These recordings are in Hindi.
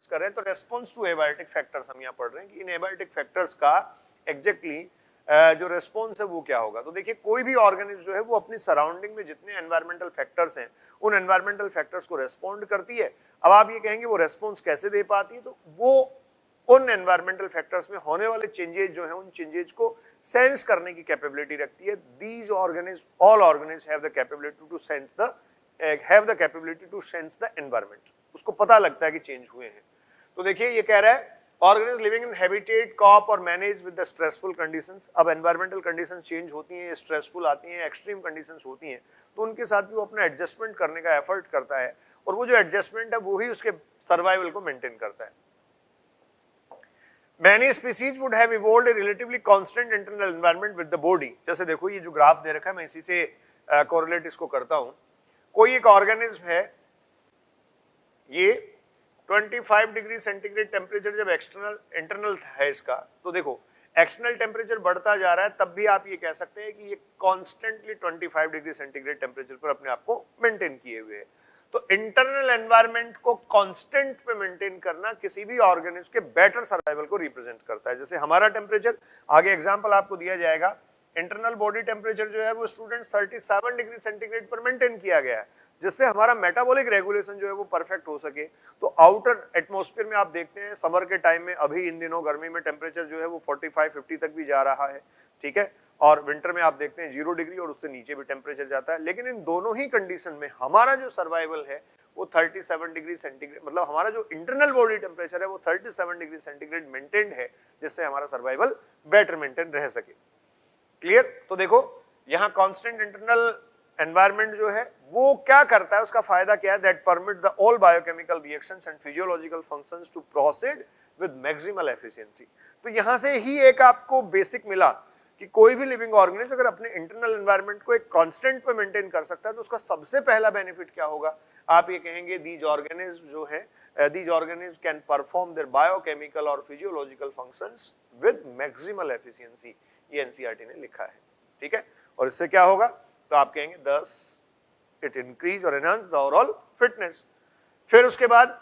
कर रहे हैं, तो रेस्पॉन्स टू एबायोटिक फैक्टर्स हम यहाँ पढ़ रहे हैं कि इन एबायोटिक फैक्टर्स का एग्जैक्टली जो रेस्पॉन्स है वो क्या होगा। तो देखिए कोई भी ऑर्गेनिज्म जो है वो अपनी सराउंडिंग में जितने एनवायरमेंटल फैक्टर्स हैं उन एनवायरमेंटल फैक्टर्स को रेस्पॉन्ड करती है। अब आप ये कहेंगे वो रेस्पॉन्स कैसे दे पाती है, तो वो उन एनवायरमेंटल फैक्टर्स में होने वाले चेंजेस जो हैं उन चेंजेस को सेंस करने की कैपेबिलिटी रखती है। These organism, all organism have the capability to sense the environment. उसको पता लगता है कि चेंज हुए हैं। तो देखिए ये कह रहा है organism living in habitat cope और manage with the stressful conditions. अब एनवायरमेंटल कंडीशंस चेंज होती हैं, स्ट्रेसफुल आती हैं, एक्सट्रीम कंडीशंस होती हैं, तो उनके साथ भी वो अपना एडजस्टमेंट करने का एफर्ट करता है और वो जो एडजस्टमेंट है वो ही उसके सर्वाइवल को मेंटेन करता है। Many species would have evolved a relatively constant internal environment with the body। जैसे देखो ये जो ग्राफ दे रखा है मैं इसी से कोरिलेट इसको करता हूं। कोई एक ऑर्गेनिज्म है, ये 25 डिग्री सेंटीग्रेड टेम्परेचर जब इंटरनल है इसका, तो देखो एक्सटर्नल टेम्परेचर बढ़ता जा रहा है, तब भी आप ये कह सकते हैं कि ये कॉन्स्टेंटली 25 डिग्री सेंटीग्रेड टेम्परेचर पर अपने आप को मेंटेन किए हुए है। तो इंटरनल एनवायरनमेंट को कांस्टेंट पे मेंटेन करना किसी भी ऑर्गेनिज्म के बेटर सर्वाइवल को रिप्रेजेंट करता है। जैसे हमारा टेम्परेचर, आगे एग्जांपल आपको दिया जाएगा, इंटरनल बॉडी टेम्परेचर जो है वो स्टूडेंट्स 37 डिग्री सेंटीग्रेड पर मेंटेन किया गया है, जिससे हमारा मेटाबॉलिक रेगुलेशन जो है वो परफेक्ट हो सके। तो आउटर एटमॉस्फेयर में आप देखते हैं समर के टाइम में, अभी इन दिनों गर्मी में टेम्परेचर जो है वो 45-50 तक भी जा रहा है, ठीक है, और विंटर में आप देखते हैं 0 डिग्री और उससे नीचे भी टेम्परेचर जाता है। लेकिन इन दोनों ही कंडीशन में हमारा जो सर्वाइवल है वो 37 डिग्री सेंटीग्रेड, मतलब हमारा जो इंटरनल बॉडी टेम्परेचर है वो 37 डिग्री सेंटीग्रेड मेंटेन्ड है, जिससे हमारा सर्वाइवल बेटर मेंटेन रह सके। क्लियर? तो देखो यहाँ कांस्टेंट इंटरनल एनवायरनमेंट जो है वो क्या करता है, उसका फायदा क्या है, that permit the all biochemical reactions and physiological functions to proceed with maximal efficiency. तो यहां से ही एक आपको बेसिक मिला कि कोई भी लिविंग ऑर्गेनिज्म अगर अपने इंटरनल एनवायरनमेंट को एक कांस्टेंट पे मेंटेन कर सकता है तो उसका सबसे पहला बेनिफिट क्या होगा, आप ये कहेंगे दीज ऑर्गेनिज्म जो है, these organism can perform their biochemical और physiological functions with maximal efficiency. ये एनसीईआरटी ने लिखा है, ठीक है। और इससे क्या होगा, तो आप कहेंगे thus it increase और enhance the overall fitness। फिर उसके बाद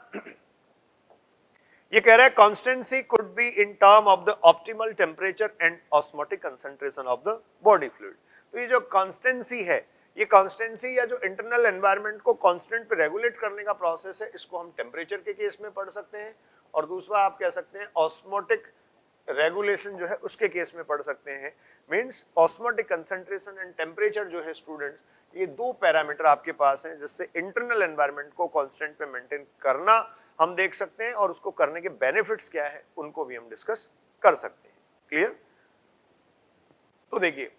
ये कह रहा है constancy could be in term of the optimal temperature and osmotic concentration of the body fluid। तो ये जो constancy है, ये constancy या जो internal environment को constant पे regulate करने का process है, इसको हम temperature के केस में पढ़ सकते हैं, और दूसरा आप कह सकते हैं osmotic रेगुलेशन जो है उसके केस में पढ़ सकते हैं। Means osmotic concentration and temperature जो है स्टूडेंट्स, ये दो पैरामीटर आपके पास हैं जिससे इंटरनल एनवायरनमेंट को कांस्टेंट पे मेंटेन करना हम देख सकते हैं, और उसको करने के बेनिफिट्स क्या है उनको भी हम डिस्कस कर सकते हैं। क्लियर? तो देखिए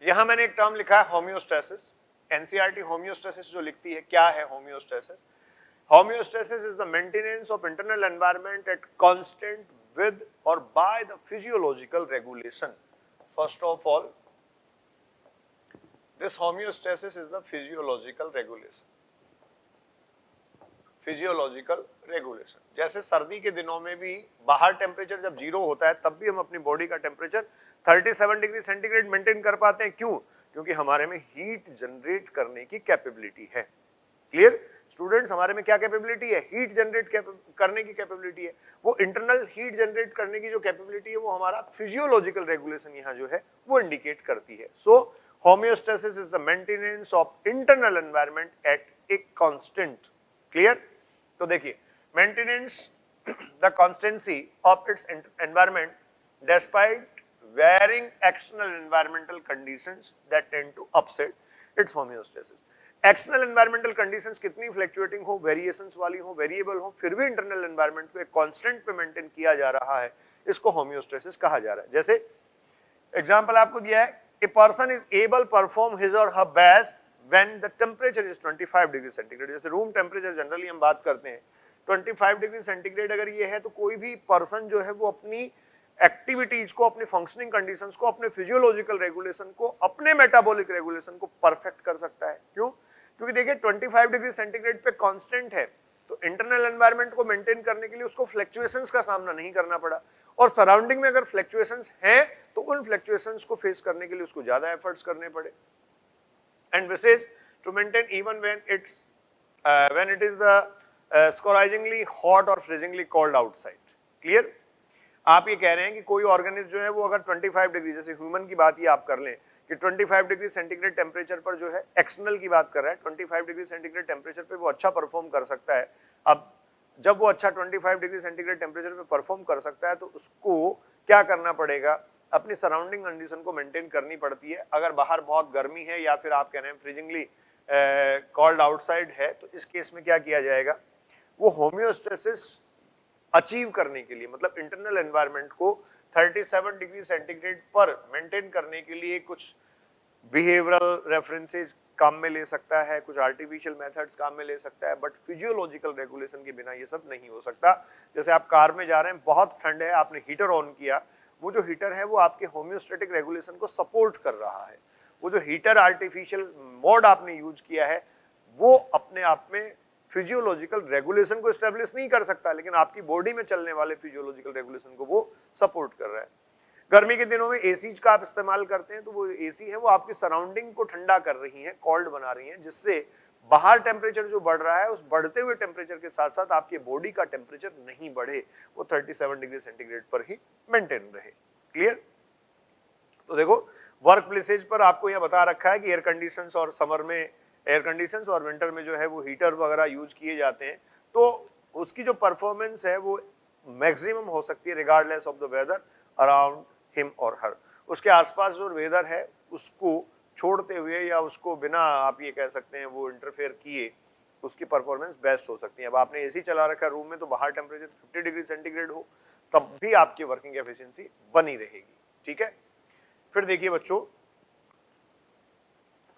यहां मैंने एक टर्म लिखा है होम्योस्टेसिस। एनसीईआरटी होम्योस्टेसिस जो लिखती है, क्या है homeostasis? Homeostasis is the maintenance of internal environment at constant with or by the physiological regulation. First of all, this homeostasis is the physiological regulation. Physiological regulation. जैसे सर्दी के दिनों में भी बाहर टेम्परेचर जब 0 होता है तब भी हम अपनी बॉडी का टेम्परेचर 37 डिग्री सेंटीग्रेड मेंटेन कर पाते हैं। क्यों? क्योंकि हमारे में हीट जनरेट करने की कैपेबिलिटी है। क्लियर? स्टूडेंट्स, हमारे में क्या कैपेबिलिटी है? हीट जनरेट करने की कैपेबिलिटी है। वो इंटरनल हीट जनरेट करने की जो कैपेबिलिटी है वो हमारा फिजियोलॉजिकल रेगुलेशन यहाँ जो है वो इंडिकेट करती है। So homeostasis is the maintenance of internal environment at a constant. Clear? तो देखिए maintenance the constancy of its environment despite varying external environmental conditions that tend to upset its homeostasis. External environmental conditions कितनी फ्लक्चुएटिंग हो, वेरिएशंस वाली हो, वेरिएबल हो, फिर भी इंटरनल एनवायरमेंट को एक कांस्टेंट पे मेंटेन किया जा रहा है, इसको होम्योस्टेसिस कहा जा रहा है। जैसे एग्जांपल आपको दिया है, a person is able perform his or her best when the temperature is 25 degree centigrade. जैसे रूम टेम्परेचर जनरली हम बात करते हैं 25 डिग्री सेंटीग्रेड अगर ये है, तो कोई भी पर्सन जो है वो अपनी एक्टिविटीज को, अपनी फंक्शनिंग कंडीशंस को, अपने फिजियोलॉजिकल रेगुलेशन को, अपने मेटाबॉलिक रेगुलेशन को परफेक्ट कर सकता है। क्यों? क्योंकि देखिए 25 डिग्री सेंटीग्रेड पे कांस्टेंट है, तो इंटरनल एनवायरनमेंट को मेंटेन करने के लिए उसको फ्लक्चुएशंस का सामना नहीं करना पड़ा, और सराउंडिंग में अगर फ्लक्चुएशंस हैं तो उन फ्लक्चुएशंस को फेस करने के लिए उसको ज्यादा एफर्ट्स करने पड़े। And this is to maintain even when it is the scorchingly hot और फ्रीजिंगली कोल्ड आउटसाइड। क्लियर? आप ये कह रहे हैं कि कोई ऑर्गेनिज्म जो है वो अगर 25 डिग्री, जैसे ह्यूमन की बात ही आप कर लें कि 25 डिग्री सेंटीग्रेड टेम्परेचर पर जो है, एक्सटर्नल की बात कर रहा है, 25 डिग्री सेंटीग्रेड टेम्परेचर पे वो अच्छा परफॉर्म कर सकता है। अब जब वो अच्छा 25 डिग्री सेंटीग्रेड टेम्परेचर पे परफॉर्म कर सकता है तो उसको क्या करना पड़ेगा, अपनी सराउंडिंग कंडीशन को मेंटेन करनी पड़ती है। अगर बाहर बहुत गर्मी है या फिर आप कह रहे हैं फ्रीजिंगली कोल्ड आउटसाइड है, तो इस केस में क्या किया जाएगा, वो होम्योस्टेसिस अचीव करने के लिए, मतलब इंटरनल एनवायरनमेंट को 37 डिग्री सेंटीग्रेड पर मेंटेन करने के लिए कुछ बिहेवियरल रेफरेंसेस काम में ले सकता है, कुछ आर्टिफिशियल मेथड्स काम में ले सकता है, बट फिजियोलॉजिकल रेगुलेशन के बिना ये सब नहीं हो सकता। जैसे आप कार में जा रहे हैं, बहुत ठंड है, आपने हीटर ऑन किया, वो जो हीटर है वो आपके होम्योस्टेटिक रेगुलेशन को सपोर्ट कर रहा है। वो जो हीटर आर्टिफिशियल मोड आपने यूज किया है वो अपने आप में फिजियोलॉजिकल रेगुलेशन को एस्टेब्लिश नहीं कर सकता, लेकिन आपकी बॉडी में चलने वाले फिजियोलॉजिकल रेगुलेशन को वो सपोर्ट कर रहा है। गर्मी के दिनों में एसी का आप इस्तेमाल करते हैं, तो वो एसी है वो आपकी सराउंडिंग को ठंडा कर रही है, कोल्ड बना रही है, जिससे बाहर टेम्परेचर जो बढ़ रहा है उस बढ़ते हुए टेम्परेचर के साथ साथ आपके बॉडी का टेम्परेचर नहीं बढ़े, वो 37 डिग्री सेंटीग्रेड पर ही मेंटेन रहे। क्लियर? तो देखो वर्क प्लेसेज पर आपको यह बता रखा है कि एयर कंडीशंस और समर में एयर कंडीशंस और विंटर में जो है वो हीटर वगैरह यूज किए जाते हैं, तो उसकी जो परफॉर्मेंस है वो मैक्सिमम हो सकती है regardless of the weather around him or her. उसके आसपास जो वेदर है उसको छोड़ते हुए या उसको बिना आप ये कह सकते हैं वो इंटरफेयर किए उसकी परफॉर्मेंस बेस्ट हो सकती है। अब आपने एसी चला रखा रूम में, तो बाहर टेम्परेचर 50 डिग्री सेंटीग्रेड हो तब भी आपकी वर्किंग एफिशिएंसी बनी रहेगी। ठीक है? फिर देखिए बच्चों,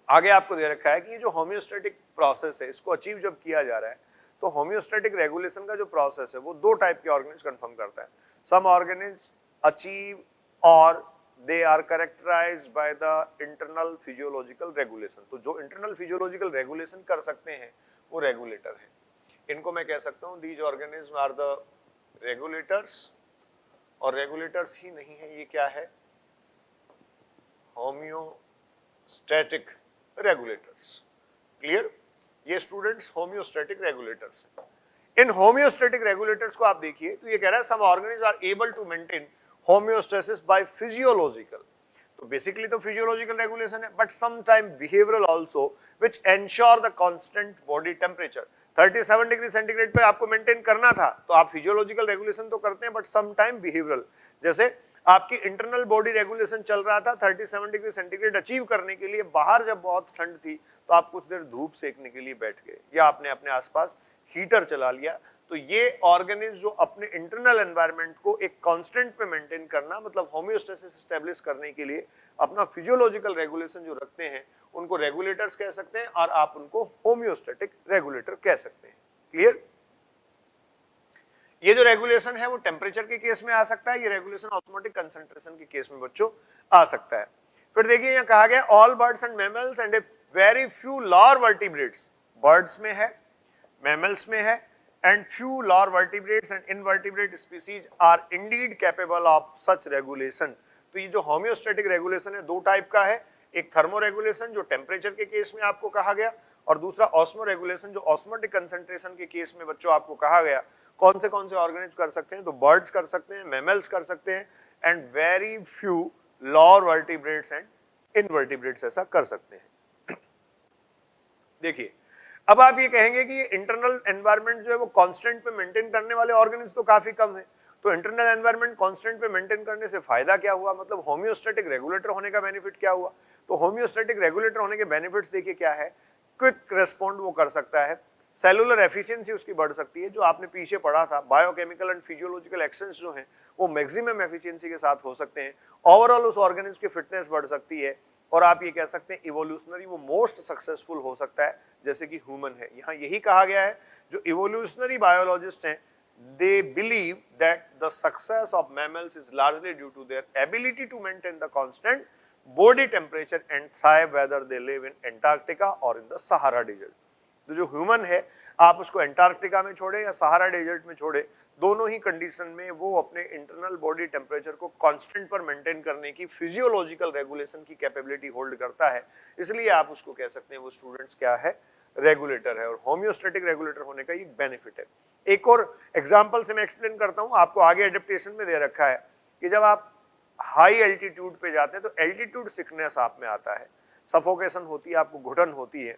आगे आपको दे रखा है कि ये जो होम्योस्टेटिक प्रोसेस है इसको अचीव जब किया जा रहा है, तो होम्योस्टेटिक रेगुलेशन का जो प्रोसेस है वो दो टाइप के ऑर्गेनिज्म कंफर्म करता है। सम ऑर्गेनिज्म अचीव और they are characterised by the internal physiological regulation. तो जो इंटरनल फिजियोलॉजिकल रेगुलेशन कर सकते हैं वो रेगुलेटर है। इनको मैं कह सकता हूं these organism are the regulators, और रेगुलेटर्स ही नहीं है, ये क्या है, होम्योस्टैटिक रेगुलेटर्स। क्लियर? ये स्टूडेंट्स होम्योस्टैटिक रेगुलेटर्स हैं। इन होम्योस्टैटिक रेगुलेटर्स को आप देखिए तो ये कह रहा है some organism are able to maintain homeostasis by physiological. तो बेसिकली तो फिजियोलॉजिकल रेगुलेशन है, but some time behavioural also which ensure the constant body temperature. 37 degree centigrade पे आपको मेंटेन करना था, तो आप फिजियोलॉजिकल रेगुलेशन तो करते हैं, बट सम टाइम बिहेवियरल। जैसे आपकी इंटरनल बॉडी रेगुलेशन चल रहा था 37 डिग्री सेंटीग्रेड अचीव करने के लिए, बाहर जब बहुत ठंड थी तो आप कुछ देर धूप सेकने के लिए बैठ गए या आपने अपने आसपास हीटर चला लिया। तो ये ऑर्गेनिज्म जो अपने इंटरनल एनवायरनमेंट को एक कांस्टेंट पे मेंटेन करना, मतलब होम्योस्टेसिस एस्टेब्लिश करने के लिए अपना फिजियोलॉजिकल रेगुलेशन जो रखते हैं उनको रेगुलेटर्स कह सकते हैं, और आप उनको होम्योस्टेटिक रेगुलेटर कह सकते हैं। क्लियर? ये जो रेगुलेशन है वो टेम्परेचर के केस में आ सकता है, ये रेगुलेशन ऑस्मोटिक कंसंट्रेशन के केस में बच्चों आ सकता है। फिर देखिए यहाँ कहा गया all birds and mammals and a very few lower vertebrates, birds में है, मैमल्स में है, and few lower vertebrates and invertebrate species are indeed capable of such regulation. तो ये जो होम्योस्टैटिक रेगुलेशन है दो टाइप का है, एक थर्मो रेगुलेशन जो टेम्परेचर के केस में आपको कहा गया, और दूसरा ऑस्मो रेगुलेशन जो ऑस्मोटिक कंसंट्रेशन के केस में बच्चों आपको कहा गया। कौन से ऑर्गेनिज्म कर सकते हैं, तो बर्ड्स कर सकते हैं, मैमल्स कर सकते हैं, and very few lower vertebrates and invertebrates ऐसा कर सकते हैं। देखिए अब आप ये कहेंगे कि ये इंटरनल एनवायरनमेंट जो है वो कांस्टेंट पे मेंटेन करने वाले ऑर्गेनिज्म तो काफी कम है, तो इंटरनल एनवायरनमेंट कांस्टेंट पे मेंटेन करने से फायदा क्या हुआ, मतलब होम्योस्टैटिक रेगुलेटर होने का बेनिफिट क्या हुआ। तो होम्योस्टैटिक रेगुलेटर होने के बेनिफिट्स देखिए क्या है, क्विक रेस्पॉन्ड वो कर सकता है, सेलुलर एफिशिएंसी उसकी बढ़ सकती है, जो आपने पीछे पढ़ा था बायोकेमिकल एंड फिजियोलॉजिकल एक्शंस जो हैं वो मैक्सिमम एफिशिएंसी के साथ हो सकते हैं, ओवरऑल उस ऑर्गेनिज्म की फिटनेस बढ़ सकती है, और आप ये कह सकते हैं इवोल्यूशनरी वो मोस्ट सक्सेसफुल हो सकता है जैसे कि ह्यूमन है। यहाँ यही कहा गया है जो इवोल्यूशनरी बायोलॉजिस्ट हैं they believe that the success of mammals is largely due to their ability to maintain the constant body temperature and thrive whether they live in Antarctica or in the Sahara desert। तो जो ह्यूमन है आप उसको एंटार्क्टिका में छोड़े या सहारा डेजर्ट में छोड़े, दोनों ही कंडीशन में वो अपने इंटरनल बॉडी टेम्परेचर को कांस्टेंट पर मेंटेन करने की फिजियोलॉजिकल रेगुलेशन की कैपेबिलिटी होल्ड करता है, इसलिए आप उसको कह सकते हैं वो स्टूडेंट्स क्या है, रेगुलेटर है और होम्योस्टेटिक रेगुलेटर होने का ये बेनिफिट है। एक और एग्जांपल से मैं एक्सप्लेन करता हूं, आपको आगे एडेप्टेशन में दे रखा है कि जब आप हाई एल्टीट्यूड पे जाते हैं तो एल्टीट्यूड सिकनेस आप में आता है, सफोकेशन होती है, आपको घुटन होती है,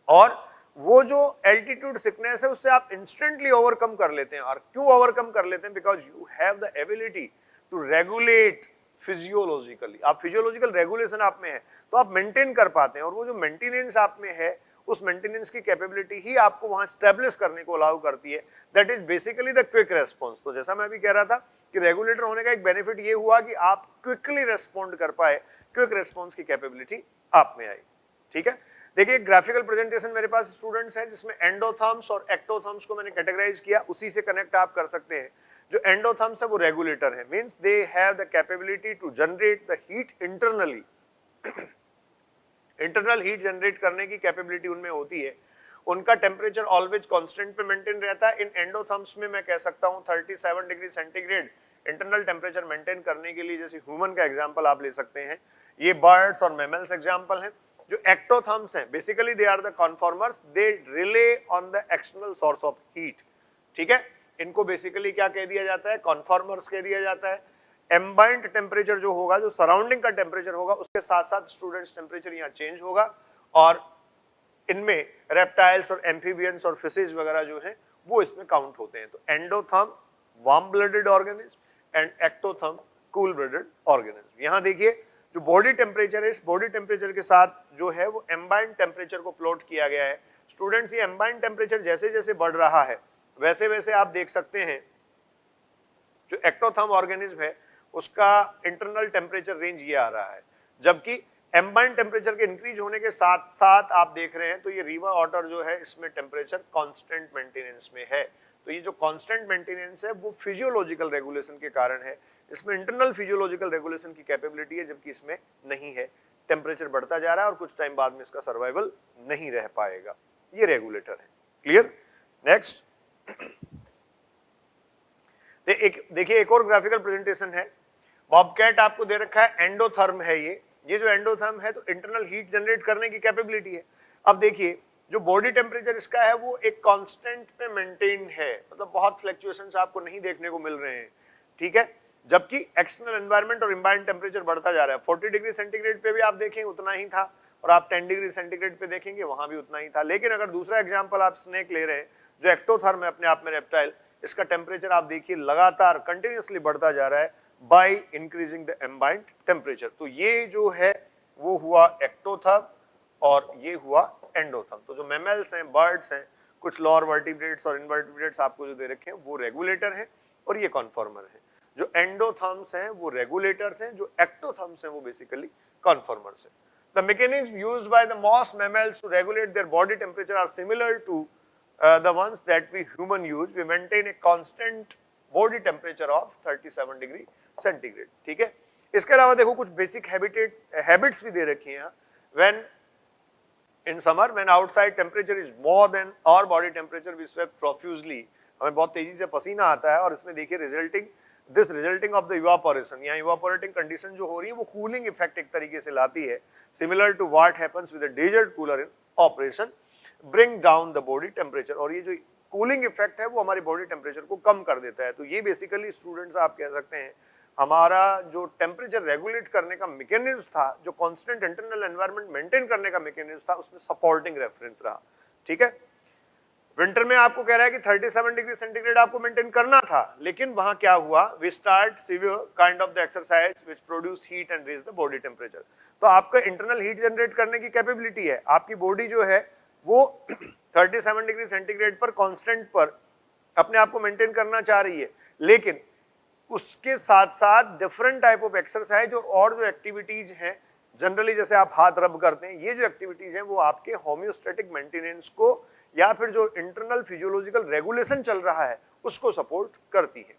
और वो जो एल्टीट्यूड सिकनेस है उससे आप इंस्टेंटली ओवरकम कर लेते हैं। और क्यों ओवरकम कर लेते हैं? Because you have the ability to regulate physiologically, आप फिजियोलॉजिकल रेगुलेशन आप में है तो आप मेंटेन कर पाते हैं, और वो जो मेंटेनेंस आप में है उस मेंटेनेंस की कैपेबिलिटी ही आपको वहां स्टैब्लिश करने को अलाउ करती है। That is basically the quick response. तो जैसा मैं अभी कह रहा था कि रेगुलेटर होने का एक बेनिफिट ये हुआ कि आप क्विकली रेस्पॉन्ड कर पाए, क्विक रेस्पॉन्स की कैपेबिलिटी आप में आई। ठीक है, देखिए ग्राफिकल प्रेजेंटेशन मेरे पास स्टूडेंट्स हैं जिसमें एंडोथर्म्स और एक्टोथर्म्स को मैंने कैटेगराइज किया, उसी से कनेक्ट आप कर सकते हैं। जो एंडोथर्म्स है वो रेगुलेटर है, means they have the capability to generate the heat internally. Internal heat generate करने की कैपेबिलिटी उनमें होती है, उनका टेम्परेचर ऑलवेज कांस्टेंट पे मेंटेन रहता है। इन एंडोथर्म्स में मैं कह सकता हूं 37 degree centigrade internal temperature maintain करने के लिए, जैसे ह्यूमन का एग्जांपल आप ले सकते हैं, ये बर्ड्स और मैमल्स एग्जांपल हैं। जो एक्टोथर्म्स हैं basically they are the conformers, they rely on the external source of heat. ठीक है, इनको बेसिकली क्या कह दिया जाता है? कन्फॉर्मर्स कह दिया जाता है। एम्बाइंड टेम्परेचर जो होगा, जो सराउंडिंग का टेम्परेचर होगा, उसके साथ साथ स्टूडेंट्स टेम्परेचर यहाँ चेंज होगा, और इनमें रेप्टाइल्स और एम्फीबियंस और फिशेज वगैरह जो हैं वो इसमें काउंट होते हैं। तो endotherm warm blooded organism and ectotherm cool blooded organism. यहाँ देखिए जो बॉडी टेम्परेचर है, इस बॉडी टेम्परेचर के साथ जो है वो एम्बाइंड टेम्परेचर को प्लॉट किया गया है। स्टूडेंट्स, ये एम्बाइंड टेम्परेचर जैसे जैसे बढ़ रहा है वैसे वैसे आप देख सकते हैं जो एक्टोथर्म ऑर्गेनिज्म है उसका इंटरनल टेम्परेचर रेंज ये आ रहा है, जबकि एम्बाइंड टेम्परेचर के इंक्रीज होने के साथ साथ आप देख रहे हैं तो ये रिवर ऑटर जो है इसमें टेम्परेचर कांस्टेंट मेंटेनेंस में है। तो ये जो कांस्टेंट मेंटेनेंस है वो फिजियोलॉजिकल रेगुलेशन के कारण है, इसमें इंटरनल फिजियोलॉजिकल रेगुलेशन की कैपेबिलिटी है, जबकि इसमें नहीं है। टेम्परेचर बढ़ता जा रहा है और कुछ टाइम बाद में इसका सर्वाइवल नहीं रह पाएगा। ये रेगुलेटर है। क्लियर? नेक्स्ट देखिए एक और ग्राफिकल प्रेजेंटेशन है। बॉबकैट आपको दे रखा है, एंडोथर्म है ये जो एंडोथर्म है तो इंटरनल हीट जनरेट करने की कैपेबिलिटी है। अब देखिए जो बॉडी टेम्परेचर इसका है वो एक कांस्टेंट पे मेंटेन है, मतलब बहुत फ्लक्चुएशंस आपको नहीं देखने को मिल रहे हैं। ठीक है, जबकि एक्सटर्नल एनवायरनमेंट और एम्बाइंड टेम्परेचर बढ़ता जा रहा है। 40 डिग्री सेंटीग्रेड पे भी आप देखें उतना ही था, और आप 10 डिग्री सेंटीग्रेड पे देखेंगे वहां भी उतना ही था। लेकिन अगर दूसरा एग्जाम्पल आप स्नेक ले रहे हैं जो एक्टोथर्म है अपने आप में रेप्टाइल, इसका टेम्परेचर आप देखिए लगातार कंटिन्यूअसली बढ़ता जा रहा है बाय इंक्रीजिंग द एम्बाइंड टेम्परेचर। तो ये जो है वो हुआ एक्टोथर्म और ये हुआ एंडोथर्म। तो जो मैमल्स हैं, बर्ड्स हैं, कुछ लोअर वर्टिब्रेट्स और इनवर्टिब्रेट्स आपको जो दे रखे हैं वो रेगुलेटर हैं और ये कन्फॉर्मर है। जो एंडोथर्म्स हैं वो रेगुलेटर्स हैं, जो एक्टोथर्म्स हैं वो बेसिकली कन्फॉर्मर्स हैं। The mechanisms used by the most mammals to regulate their body temperature are similar to the ones that we human use. We maintain a constant body temperature of 37 degree centigrade. ठीक है, इसके अलावा देखो कुछ बेसिक हैबिट्स भी दे रखी हैं। When in summer, when outside temperature is more than our body temperature, we sweat profusely. हमें बहुत तेजी से पसीना आता है, और इसमें देखिए रिजल्टिंग ऑफ द इवापोरेशन, यहाँ इवापोरेटिंग कंडीशन जो हो रही है वो कूलिंग इफेक्ट एक तरीके से लाती है, similar to what happens with the desert cooler in operation, bring down the body temperature. और ये जो कूलिंग इफेक्ट है वो हमारी बॉडी टेम्परेचर को कम कर देता है। तो ये बेसिकली स्टूडेंट्स आप कह सकते हैं हमारा जो टेम्परेचर रेगुलेट करने का मैकेनिज्म था, जो कांस्टेंट इंटरनल एनवायरनमेंट मेंटेन करने का मैकेनिज्म था, उसमें सपोर्टिंग रेफरेंस रहा। ठीक है, विंटर में आपको कह रहा है कि 37 डिग्री सेंटीग्रेड आपको मेंटेन करना था, लेकिन वहां क्या हुआ, we start severe kind of the exercise which produce heat and raise the body temperature. तो आपका इंटरनल हीट जनरेट करने की कैपेबिलिटी है, आपकी बॉडी जो है वो 37 डिग्री सेंटीग्रेड पर कांस्टेंट पर अपने आप को मेंटेन करना चाह रही है, लेकिन उसके साथ साथ डिफरेंट टाइप ऑफ एक्सरसाइज और जो एक्टिविटीज हैं, जनरली जैसे आप हाथ रब करते हैं, ये जो एक्टिविटीज हैं वो आपके होम्योस्टैटिक मेंटेनेंस को या फिर जो इंटरनल फिजियोलॉजिकल रेगुलेशन चल रहा है उसको सपोर्ट करती है।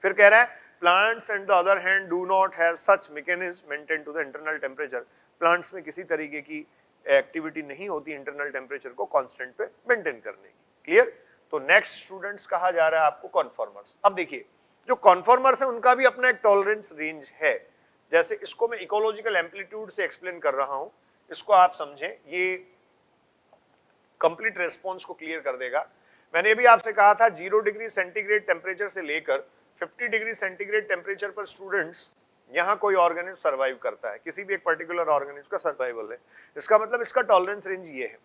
फिर कह रहा है plants and the other hand do not have such mechanism maintain to the internal temperature. Plants में किसी तरीके की एक्टिविटी नहीं होती इंटरनल टेम्परेचर को कांस्टेंट पे मेंटेन करने की। क्लियर? तो नेक्स्ट स्टूडेंट्स कहा जा रहा है आपको कॉन्फॉर्मर्स। अब देखिए जो कॉन्फॉर्मर्स है उनका भी अपना एक टॉलरेंस रेंज है। जैसे इसको मैं इकोलॉजिकल एम्पलीट्यूड से एक्सप्लेन कर रहा हूं, इसको आप समझें। ये कंप्लीट रेस्पॉन्स को क्लियर कर देगा। मैंने अभी आपसे कहा था 0 डिग्री सेंटीग्रेड टेम्परेचर से लेकर 50 डिग्री सेंटीग्रेड टेम्परेचर पर स्टूडेंट्स यहाँ कोई ऑर्गेनिज्म सर्वाइव करता है, किसी भी एक पर्टिकुलर ऑर्गेनिज्म का सर्वाइवल है। इसका मतलब इसका टॉलरेंस रेंज ये है,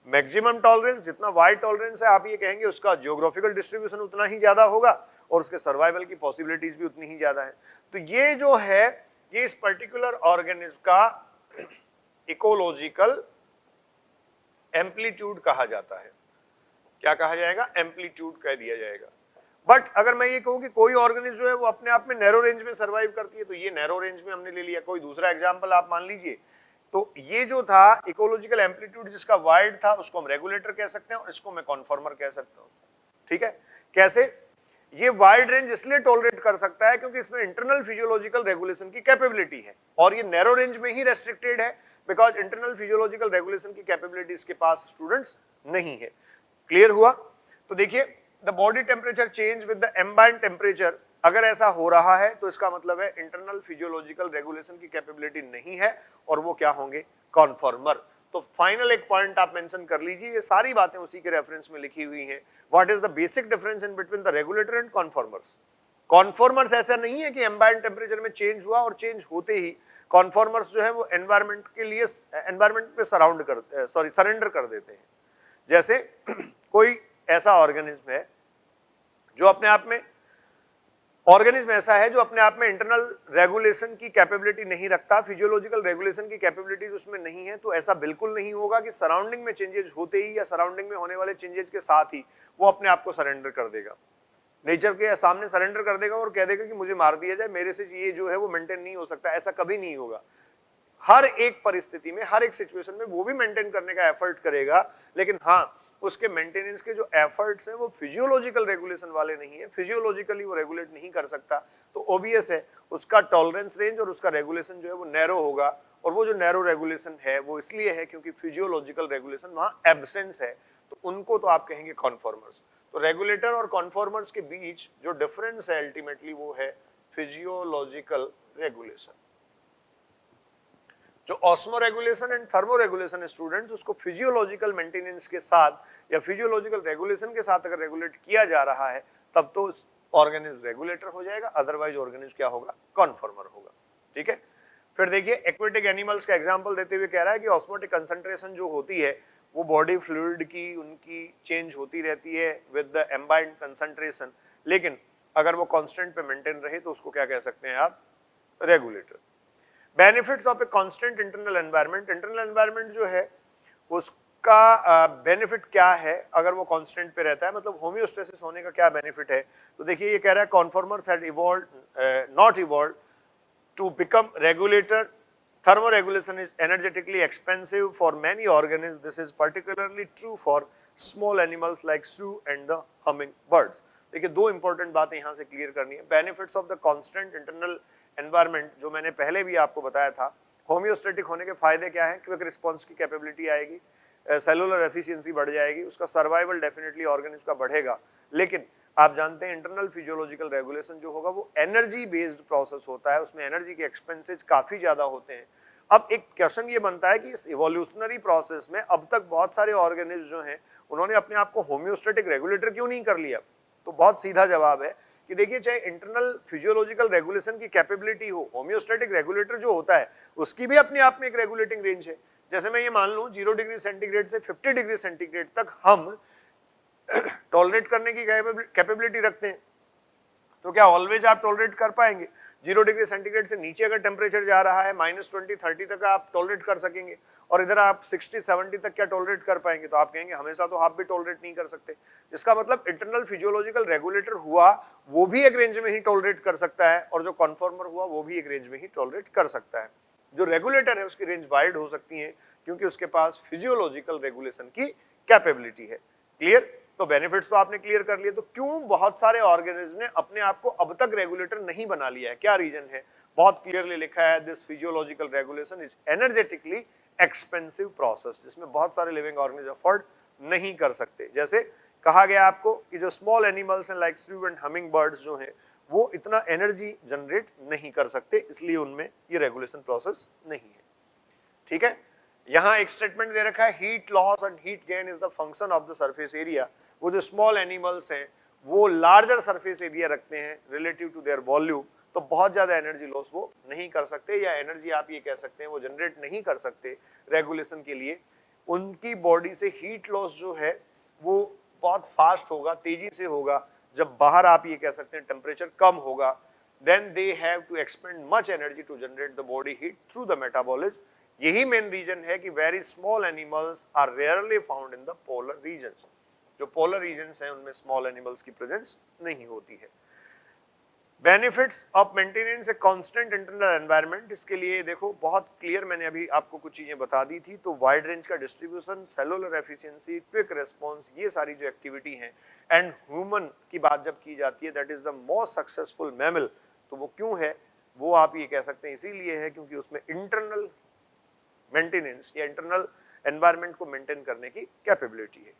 मैक्सिमम टॉलरेंस, जितना वाइड टॉलरेंस है आप ये कहेंगे उसका जियोग्राफिकल डिस्ट्रीब्यूशन उतना ही ज्यादा होगा और उसके सर्वाइवल की पॉसिबिलिटीज भी उतनी ही ज्यादा है। तो ये जो है ये इस पर्टिकुलर ऑर्गेनिज्म का इकोलॉजिकल एम्पलीट्यूड कहा जाता है। क्या कहा जाएगा? एम्पलीट्यूड कह दिया जाएगा। बट अगर मैं ये कहूं कि कोई ऑर्गेनिज्म जो है वो अपने आप में नैरो रेंज में सर्वाइव करती है, तो ये नैरो रेंज में हमने ले लिया। कोई दूसरा एग्जांपल आप मान लीजिए, तो ये जो था इकोलॉजिकल एम्पलीट्यूड जिसका वाइड था उसको हम रेगुलेटर कह सकते हैं और इसको मैं कॉन्फॉर्मर कह सकता हूं। ठीक है, कैसे? ये वाइड रेंज इसलिए टॉलरेट कर सकता है क्योंकि इसमें इंटरनल फिजियोलॉजिकल रेगुलेशन की कैपेबिलिटी है, और ये नैरो रेंज में ही रेस्ट्रिक्टेड है बिकॉज इंटरनल फिजियोलॉजिकल रेगुलेशन की कैपेबिलिटी इसके पास स्टूडेंट्स नहीं है। क्लियर हुआ? तो देखिए, the body temperature change with the ambient temperature, अगर ऐसा हो रहा है तो इसका मतलब है इंटरनल फिजियोलॉजिकल रेगुलेशन की कैपेबिलिटी नहीं है और वो क्या होंगे? कॉन्फॉर्मर। तो फाइनल एक पॉइंट आप मेंशन कर लीजिए, ये सारी बातें उसी के रेफरेंस में लिखी हुई हैं। What is the basic difference in between the regulator and conformers? Conformers ऐसा नहीं है कि एम्बाइंट टेम्परेचर में चेंज हुआ और चेंज होते ही कॉन्फॉर्मर्स जो है वो एनवायरमेंट के लिए एनवायरमेंट पे सरेंडर कर देते हैं। जैसे कोई ऐसा ऑर्गेनिज्म है जो अपने आप में इंटरनल रेगुलेशन की कैपेबिलिटी नहीं रखता, फिजियोलॉजिकल रेगुलेशन की कैपेबिलिटीज उसमें नहीं है, तो ऐसा बिल्कुल नहीं होगा कि सराउंडिंग में चेंजेस होते ही या सराउंडिंग में होने वाले चेंजेस के साथ ही वो अपने आप को सरेंडर कर देगा, नेचर के सामने सरेंडर कर देगा और कह देगा कि मुझे मार दिया जाए, मेरे से ये जो है वो मेंटेन नहीं हो सकता। ऐसा कभी नहीं होगा। हर एक परिस्थिति में, हर एक सिचुएशन में वो भी मेंटेन करने का एफर्ट करेगा, लेकिन हाँ, उसके मेंटेनेंस के जो एफर्ट्स हैं वो फिजियोलॉजिकल रेगुलेशन वाले नहीं है, फिजियोलॉजिकली वो रेगुलेट नहीं कर सकता। तो ओबियस है उसका टॉलरेंस रेंज और उसका रेगुलेशन जो है वो नैरो होगा, और वो जो नैरो रेगुलेशन है वो इसलिए है क्योंकि फिजियोलॉजिकल रेगुलेशन वहां एब्सेंस है, तो उनको तो आप कहेंगे कॉन्फॉर्मर्स। तो रेगुलेटर और कॉन्फॉर्मर्स के बीच जो डिफरेंस है अल्टीमेटली वो है फिजियोलॉजिकल रेगुलेशन। जो osmo regulation and thermo regulation है स्टूडेंट्स, उसको फिजियोलॉजिकल मेंटेनेंस के साथ या फिजियोलॉजिकल रेगुलेशन के साथ अगर रेगुलेट किया जा रहा है तब तो ऑर्गेनिज्म रेगुलेटर हो जाएगा, अदरवाइज ऑर्गेनिज्म क्या होगा? कॉन्फॉर्मर होगा। ठीक है, फिर देखिए एक्वेटिक एनिमल्स का एग्जांपल देते हुए कह रहा है कि ऑस्मोटिक कंसंट्रेशन जो होती है वो बॉडी फ्लूइड की उनकी चेंज होती रहती है विद द एम्बाइंड कंसंट्रेशन, लेकिन अगर वो कांस्टेंट पे मेंटेन रहे तो उसको क्या कह सकते हैं आप? Regulator. Benefits of a constant internal environment, internal environment जो है उसका बेनिफिट क्या है अगर वो कांस्टेंट पे रहता है, मतलब होमियोस्टेसिस होने का क्या बेनिफिट है? तो देखिए ये कह रहा है conformers had evolved not evolved to become regulator, thermoregulation is energetically expensive for many organisms. This is particularly true for small animals like shrew and the hummingbirds. देखिए दो इंपॉर्टेंट बातें यहाँ से क्लियर करनी है। Benefits of the constant internal environment जो मैंने पहले भी आपको बताया था, होम्योस्टेटिक होने के फायदे क्या हैं? क्विक रिस्पॉन्स की कैपेबिलिटी आएगी, सेलुलर एफिशिएंसी बढ़ जाएगी, उसका सर्वाइवल डेफिनेटली ऑर्गेनिज्म का बढ़ेगा। लेकिन आप जानते हैं इंटरनल फिजियोलॉजिकल रेगुलेशन जो होगा वो एनर्जी बेस्ड प्रोसेस होता है, उसमें एनर्जी के एक्सपेंसेस काफी ज्यादा होते हैं। अब एक क्वेश्चन ये बनता है कि इस इवोल्यूशनरी प्रोसेस में अब तक बहुत सारे ऑर्गेनिज्म जो हैं उन्होंने अपने आप को होम्योस्टेटिक रेगुलेटर क्यों नहीं कर लिया? तो बहुत सीधा जवाब है कि देखिए चाहे इंटरनल फिजियोलॉजिकल रेगुलेशन की कैपेबिलिटी हो, होम्योस्टेटिक रेगुलेटर जो होता है उसकी भी अपने आप में एक रेगुलेटिंग रेंज है। जैसे मैं ये मान लूं 0 डिग्री सेंटीग्रेड से 50 डिग्री सेंटीग्रेड तक हम टॉलरेट करने की कैपेबिलिटी रखते हैं, तो क्या ऑलवेज आप टॉलरेट कर पाएंगे? 0 डिग्री सेंटीग्रेड से नीचे अगर टेम्परेचर जा रहा है -20 30 तक आप टॉलरेट कर सकेंगे, और इधर आप 60 70 तक क्या टॉलरेट कर पाएंगे? तो आप कहेंगे हमेशा तो आप भी टॉलरेट नहीं कर सकते। इसका मतलब इंटरनल फिजियोलॉजिकल रेगुलेटर हुआ वो भी एक रेंज में ही टॉलरेट कर सकता है, और जो कॉन्फॉर्मर हुआ वो भी एक रेंज में ही टॉलरेट कर सकता है। जो रेगुलेटर है उसकी रेंज वाइड हो सकती है क्योंकि उसके पास फिजियोलॉजिकल रेगुलेशन की कैपेबिलिटी है। क्लियर? तो बेनिफिट्स तो आपने क्लियर कर लिए। तो क्यों बहुत सारे ऑर्गेनिज्म ने अपने आप को अब तक रेगुलेटर नहीं बना लिया है? क्या रीजन है? बहुत क्लियरली लिखा है, this physiological regulation is energetically expensive process, जिसमें बहुत सारे लिविंग ऑर्गेनिज्म अफोर्ड नहीं कर सकते। जैसे कहा गया आपको कि जो स्मॉल एनिमल्स हैं लाइक श्रू एंड हमिंग बर्ड्स जो हैं वो इतना एनर्जी जनरेट नहीं कर सकते, इसलिए उनमें ये रेगुलेशन प्रोसेस नहीं है। ठीक है, यहां एक स्टेटमेंट दे रखा है, heat loss and heat gain is the function of the surface area. वो जो स्मॉल एनिमल्स हैं वो लार्जर सरफेस एरिया रखते हैं रिलेटिव टू देयर वॉल्यूम, तो बहुत ज्यादा एनर्जी लॉस वो नहीं कर सकते, या एनर्जी आप ये कह सकते हैं वो जनरेट नहीं कर सकते रेगुलेशन के लिए। उनकी बॉडी से हीट लॉस जो है वो बहुत फास्ट होगा, तेजी से होगा। जब बाहर आप ये कह सकते हैं टेम्परेचर कम होगा, then they have to expend much energy to generate the body heat through the metabolism। यही मेन रीजन है कि very small animals are rarely found in the polar regions। जो पोलर रीजन्स हैं उनमें स्मॉल एनिमल्स की प्रेजेंस नहीं होती है। Benefits of maintenance a constant internal environment, इसके लिए देखो बहुत क्लियर, मैंने अभी आपको कुछ चीजें बता दी थी। तो वाइड रेंज का distribution, cellular efficiency, quick response, ये सारी जो एक्टिविटी हैं, एंड ह्यूमन की बात जब की जाती है that is the most successful mammal. तो वो क्यों है, वो आप ये कह सकते हैं इसीलिए है क्योंकि उसमें इंटरनल मेंटेनेंस या इंटरनल एनवायरनमेंट को मेंटेन करने की कैपेबिलिटी है।